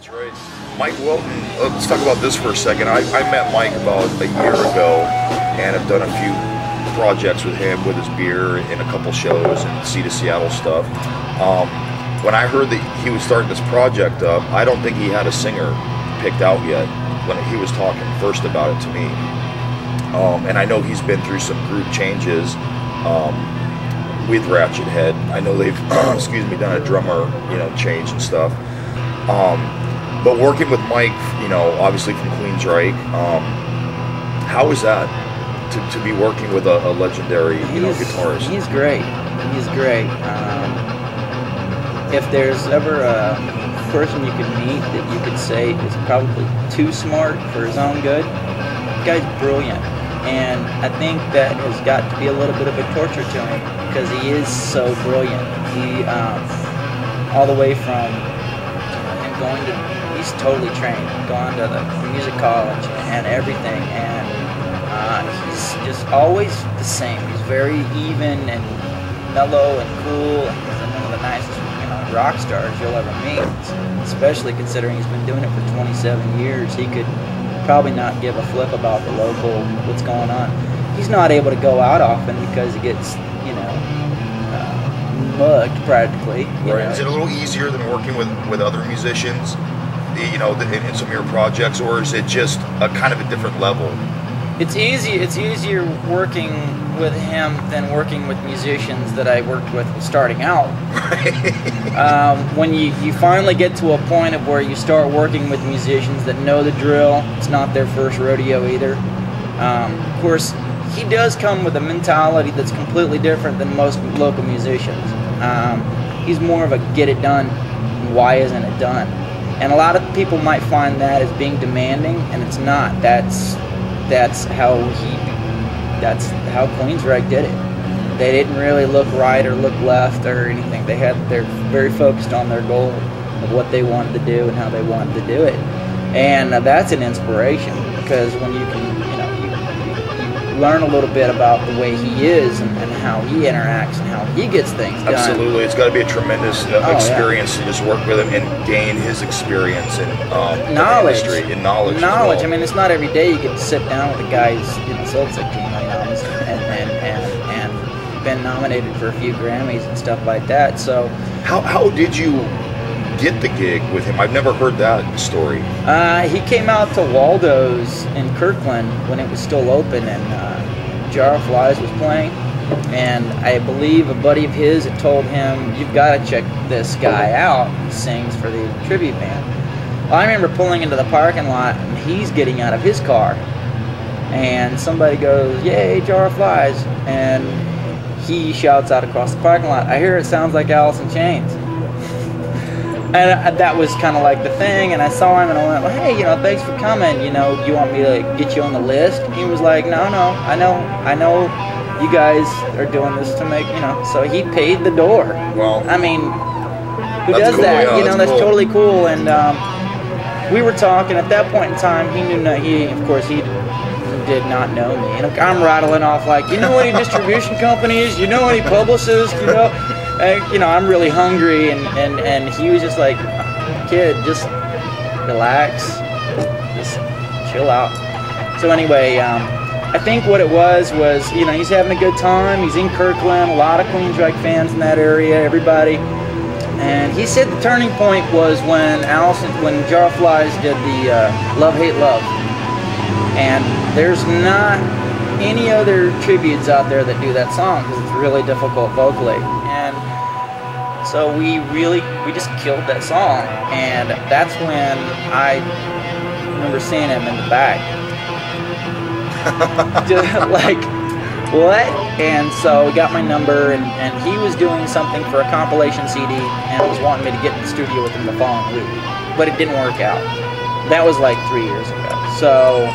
That's right. Mike Wilton, let's talk about this for a second. I met Mike about a year ago and have done a few projects with him, with his beer, in a couple shows and Sea to Seattle stuff. When I heard that he was starting this project up, I don't think he had a singer picked out yet when he was talking first about it to me. And I know he's been through some group changes with Ratchet Head. I know they've, excuse me, done a drummer, change and stuff. But working with Mike, obviously from Queensryche, how is that to be working with a legendary, guitarist? He's great. He's great. If there's ever a person you could meet that you could say is probably too smart for his own good, the guy's brilliant. And I think that has got to be a little bit of a torture to him because he is so brilliant. He, all the way from him going to, he's totally trained, gone to the music college and everything, and he's just always the same. He's very even and mellow and cool, and he's one of the nicest rock stars you'll ever meet, especially considering he's been doing it for 27 years. He could probably not give a flip about the local, what's going on. He's not able to go out often because he gets, mugged practically. Right. Is it a little easier than working with other musicians, in some of your projects, or is it just a kind of a different level? It's easy. It's easier working with him than working with musicians that I worked with starting out. When you finally get to a point of where you start working with musicians that know the drill, it's not their first rodeo either. Of course, he does come with a mentality that's completely different than most local musicians. He's more of a get it done, and why isn't it done? And a lot of people might find that as being demanding, and it's not. That's how Queensryche did it. They didn't really look right or look left or anything. They're very focused on their goal of what they wanted to do and how they wanted to do it. And that's an inspiration, because when you can, you learn a little bit about the way he is and how he interacts and how he gets things done. Absolutely. It's got to be a tremendous experience to just work with him and gain his experience and knowledge. And knowledge. I mean, it's not every day you get to sit down with a guy who's sold 16 million albums and been nominated for a few Grammys and stuff like that. So how did you get the gig with him? I've never heard that story. He came out to Waldo's in Kirkland when it was still open, and Jar of Flies was playing, and I believe a buddy of his had told him, "You've got to check this guy out. He sings for the tribute band." Well, I remember pulling into the parking lot, and he's getting out of his car, and somebody goes, "Yay, Jar of Flies," and he shouts out across the parking lot, "I hear it sounds like Alice in Chains." And that was kind of like the thing, and I saw him and I went, "Well, hey, thanks for coming, you want me to get you on the list?" And he was like, no, I know you guys are doing this to make, so he paid the door. Well, I mean, who does cool, that? yeah, That's cool. totally cool. And we were talking at that point in time. He knew he did not know me. And I'm rattling off like, any distribution companies? Any publicists? I'm really hungry, and he was just like, "Kid, just relax, just chill out." So anyway, I think what it was he's having a good time. He's in Kirkland, a lot of Queensryche fans in that area, everybody. And he said the turning point was when Jar of Flies did the Love Hate Love, and there's not any other tributes out there that do that song because it's really difficult vocally. And so we just killed that song, and that's when I remember seeing him in the back. Like, what? And so he got my number, and he was doing something for a compilation CD and was wanting me to get in the studio with him the following week. But it didn't work out. That was like 3 years ago. So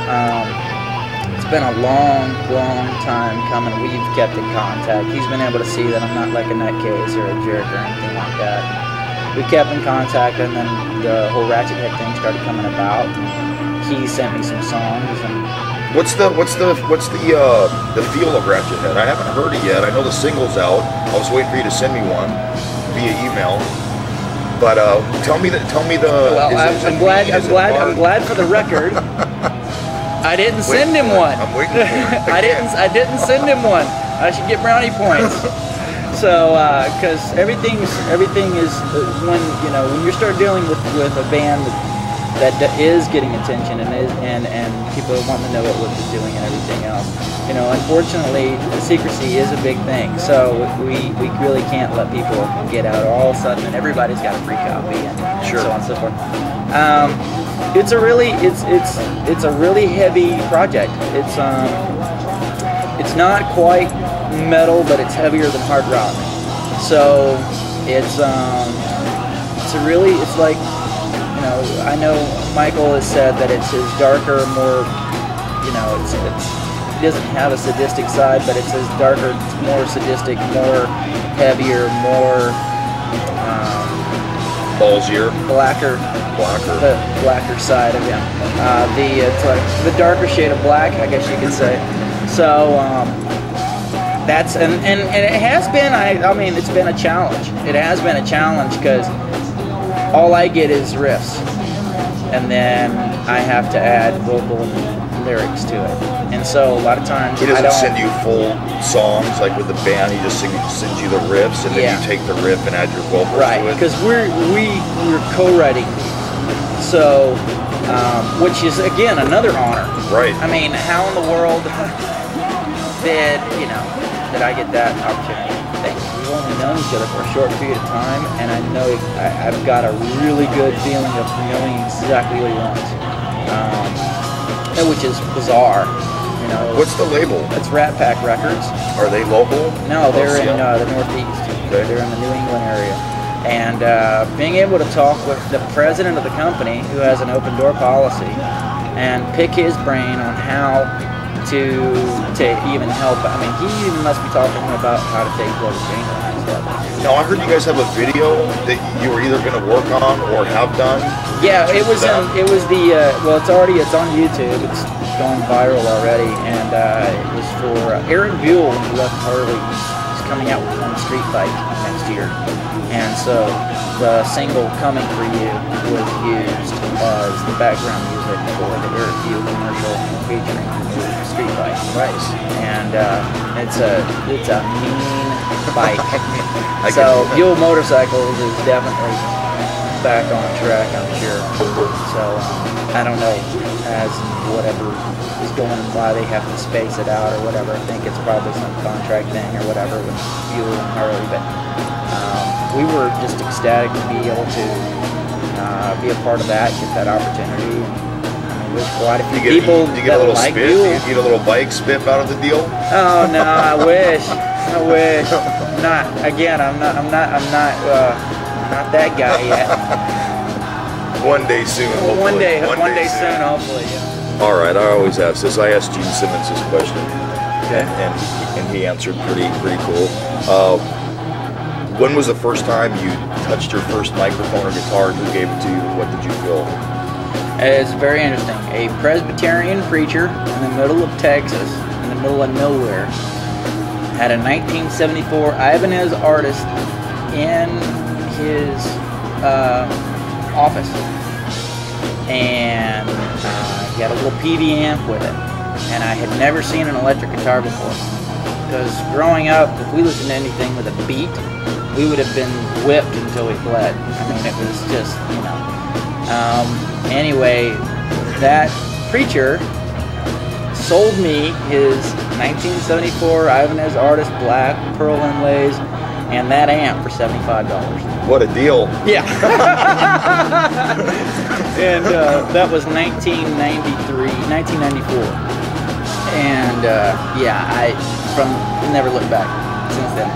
it's been a long time coming. We've kept in contact. He's been able to see that I'm not like a nutcase or a jerk or anything like that. We kept in contact, and then the whole Ratchet Head thing started coming about. He sent me some songs. And what's the feel of Ratchet Head? I haven't heard it yet. I know the single's out. I was waiting for you to send me one via email. But tell me the. Well, I'm glad for the record. I didn't send him one. I'm waiting for it. I didn't send him one. I should get brownie points. So, because everything is when when you start dealing with a band that is getting attention and people want to know what they're doing and everything else. Unfortunately, secrecy is a big thing. So we really can't let people get out all of a sudden, and everybody's got a free copy and Sure. so on and so forth. It's a really heavy project. It's not quite metal, but it's heavier than hard rock. So it's like, I know Michael has said that it's his darker, more, it doesn't have a sadistic side, but it's his darker, more sadistic, more heavier, more ballsier, blacker. The blacker side of him. It's like the darker shade of black, I guess you could say. So that's and it has been. I mean, it's been a challenge. It has been a challenge because all I get is riffs, and then I have to add vocal lyrics to it. And so a lot of times he doesn't send you full songs like with the band. He just sends you the riffs, and then you take the riff and add your vocals to it. Right, because we're co-writing. So, which is again another honor. Right. I mean, how in the world did I get that opportunity? Thank you. We've only known each other for a short period of time, and I know I've got a really good feeling of knowing exactly what he wants, which is bizarre. What's the label? It's Rat Pack Records. Are they local? No, they're in the Northeast. Okay. They're in the New England area. And being able to talk with the president of the company, who has an open door policy, and pick his brain on how to even help. I mean, he even must be talking about how to take blood change and stuff. Now, I heard you guys have a video that you were either going to work on or have done. Yeah, it's on YouTube. It's going viral already, and it was for Aaron Buell when he left Harley. He's coming out with one street bike next year. And so the single "Coming for You" was used as the background music for the Eric View commercial featuring street bike. Nice. And it's a mean bike. So Buell Motorcycles is definitely back on track, I'm sure. So I don't know, as whatever is going by, they have to space it out or whatever. I think it's probably some contract thing or whatever with Buell and Harley, but. We were just ecstatic to be able to be a part of that, get that opportunity. I mean, there's quite a few people you get a little like spiff? Buell. You get a little bike spiff out of the deal? Oh no, I wish. Not again. I'm not that guy yet. One day soon. Hopefully. One day soon, hopefully. Yeah. All right. I always ask this. I asked Gene Simmons this question, and he answered pretty cool. When was the first time you touched your first microphone or guitar? Who gave it to you? What did you feel? It's very interesting. A Presbyterian preacher in the middle of Texas, in the middle of nowhere, had a 1974 Ibanez Artist in his office. And he had a little PV amp with it. And I had never seen an electric guitar before. Because growing up, if we listened to anything with a beat, we would have been whipped until we bled. I mean, it was just, Anyway, that preacher sold me his 1974 Ibanez Artist Black Pearl Inlays and that amp for $75. What a deal. Yeah. And that was 1994. And I never looked back since then.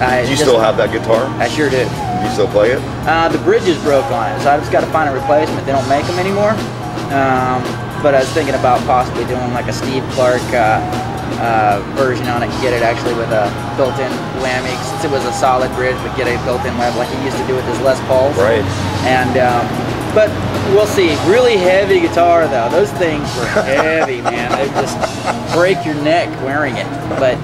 Do you still have that guitar? I sure do. Do you still play it? The bridge is broke on it, so I just got to find a replacement. They don't make them anymore. But I was thinking about possibly doing like a Steve Clark version on it, get it actually with a built-in whammy, since it was a solid bridge, but get a built-in whammy like he used to do with his Les Pauls. Right. And but we'll see. Really heavy guitar though. Those things were heavy, man. They just break your neck wearing it. But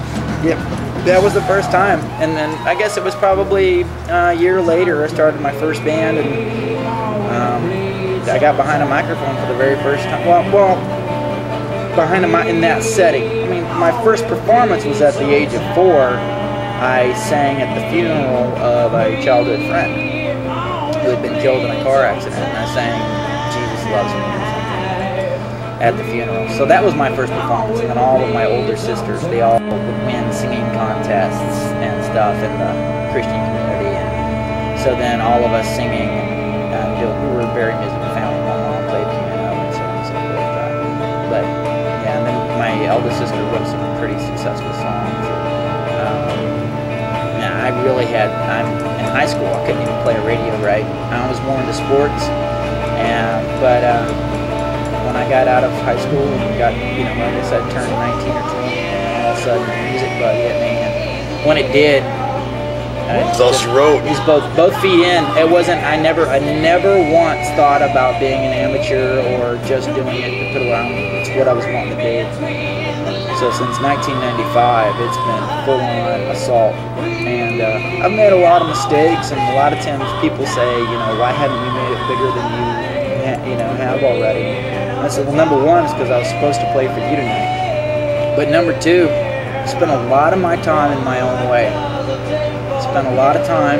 yeah, that was the first time. And then I guess it was probably a year later I started my first band, and I got behind a microphone for the very first time. Well, behind in that setting. I mean, my first performance was at the age of 4. I sang at the funeral of a childhood friend who had been killed in a car accident, and I sang "Jesus Loves Me" or something at the funeral. So that was my first performance, and then all of my older sisters, they all would win singing contests and stuff in the Christian community, and so then all of us singing, and we were a very musical family. My mom played piano and so on and so forth. But yeah, and then my eldest sister wrote some pretty successful songs. I'm in high school, I couldn't even play a radio right. I was more into sports, but when I got out of high school and got, like I said, turned 19 or 20, and all of a sudden the music bug hit me, and when it did, it's all she wrote. He's both feet in. It wasn't. I never once thought about being an amateur or just doing it to put around. It's what I was wanting to do. So since 1995, it's been full-on assault, and I've made a lot of mistakes, and a lot of times people say, why haven't you made it bigger than you have already? And I said, well, number one is because I was supposed to play for you tonight, but number two, I spent a lot of my time in my own way. Spent a lot of time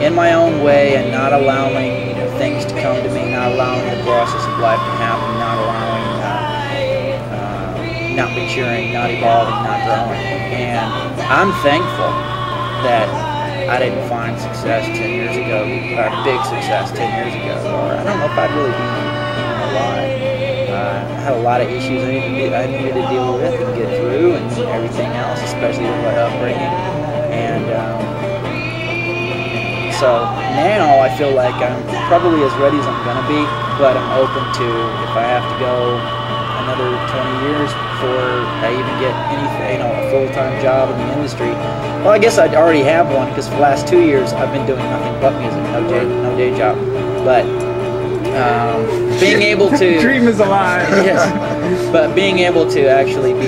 in my own way and not allowing things to come to me, not allowing the process of life to happen, not allowing, not maturing, not evolving, not growing. And I'm thankful that I didn't find success 10 years ago, or big success 10 years ago, or I don't know if I'd really be even alive. I had a lot of issues I needed to deal with and get through, and everything else, especially with my upbringing. And so now I feel like I'm probably as ready as I'm going to be, but I'm open to, if I have to go another 20 years before I even get anything, a full-time job in the industry. Well, I guess I'd already have one, because for the last 2 years I've been doing nothing but music, no day job. But being able to dream is alive. Yes, but being able to actually be,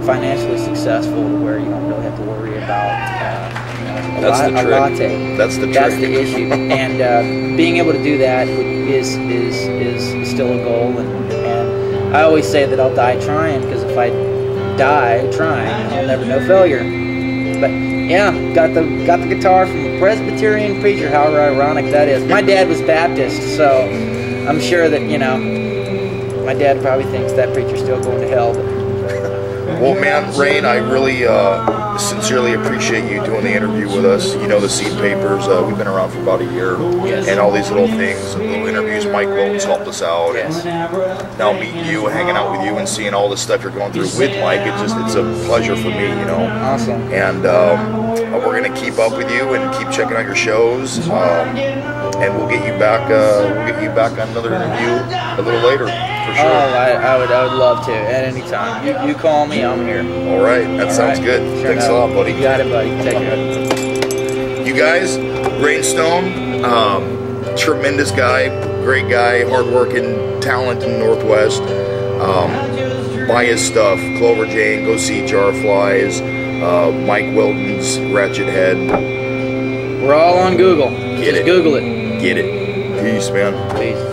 financially successful to where you don't really have to worry about a latte. That's the trick. That's the issue. And being able to do that is still a goal. And I always say that I'll die trying, because if I die trying, I'll never know failure. But yeah, got the guitar from a Presbyterian preacher, however ironic that is. My dad was Baptist, so I'm sure that, my dad probably thinks that preacher's still going to hell. But well, man, Rane, I really sincerely appreciate you doing the interview with us. The Seed Papers, we've been around for about a year, yes, and all these little things, little interviews. Mike Wilton's helped us out, yes, and now meeting you, hanging out with you, and seeing all the stuff you're going through with Mike, it's a pleasure for me, Awesome. And we're gonna keep up with you and keep checking out your shows, and we'll get you back. On another interview a little later. For sure. Oh, I would love to at any time. You call me, I'm here. All right, that sounds good. Sure Thanks a lot, buddy. You got it, buddy. Take care. You guys, Rane Stone, tremendous guy, great guy, hardworking, talent in the Northwest. Buy his stuff, Clover Jane, go see Jar Flies, Mike Wilton's Ratchet Head. We're all on Google. Just Google it. Get it. Peace, man. Peace.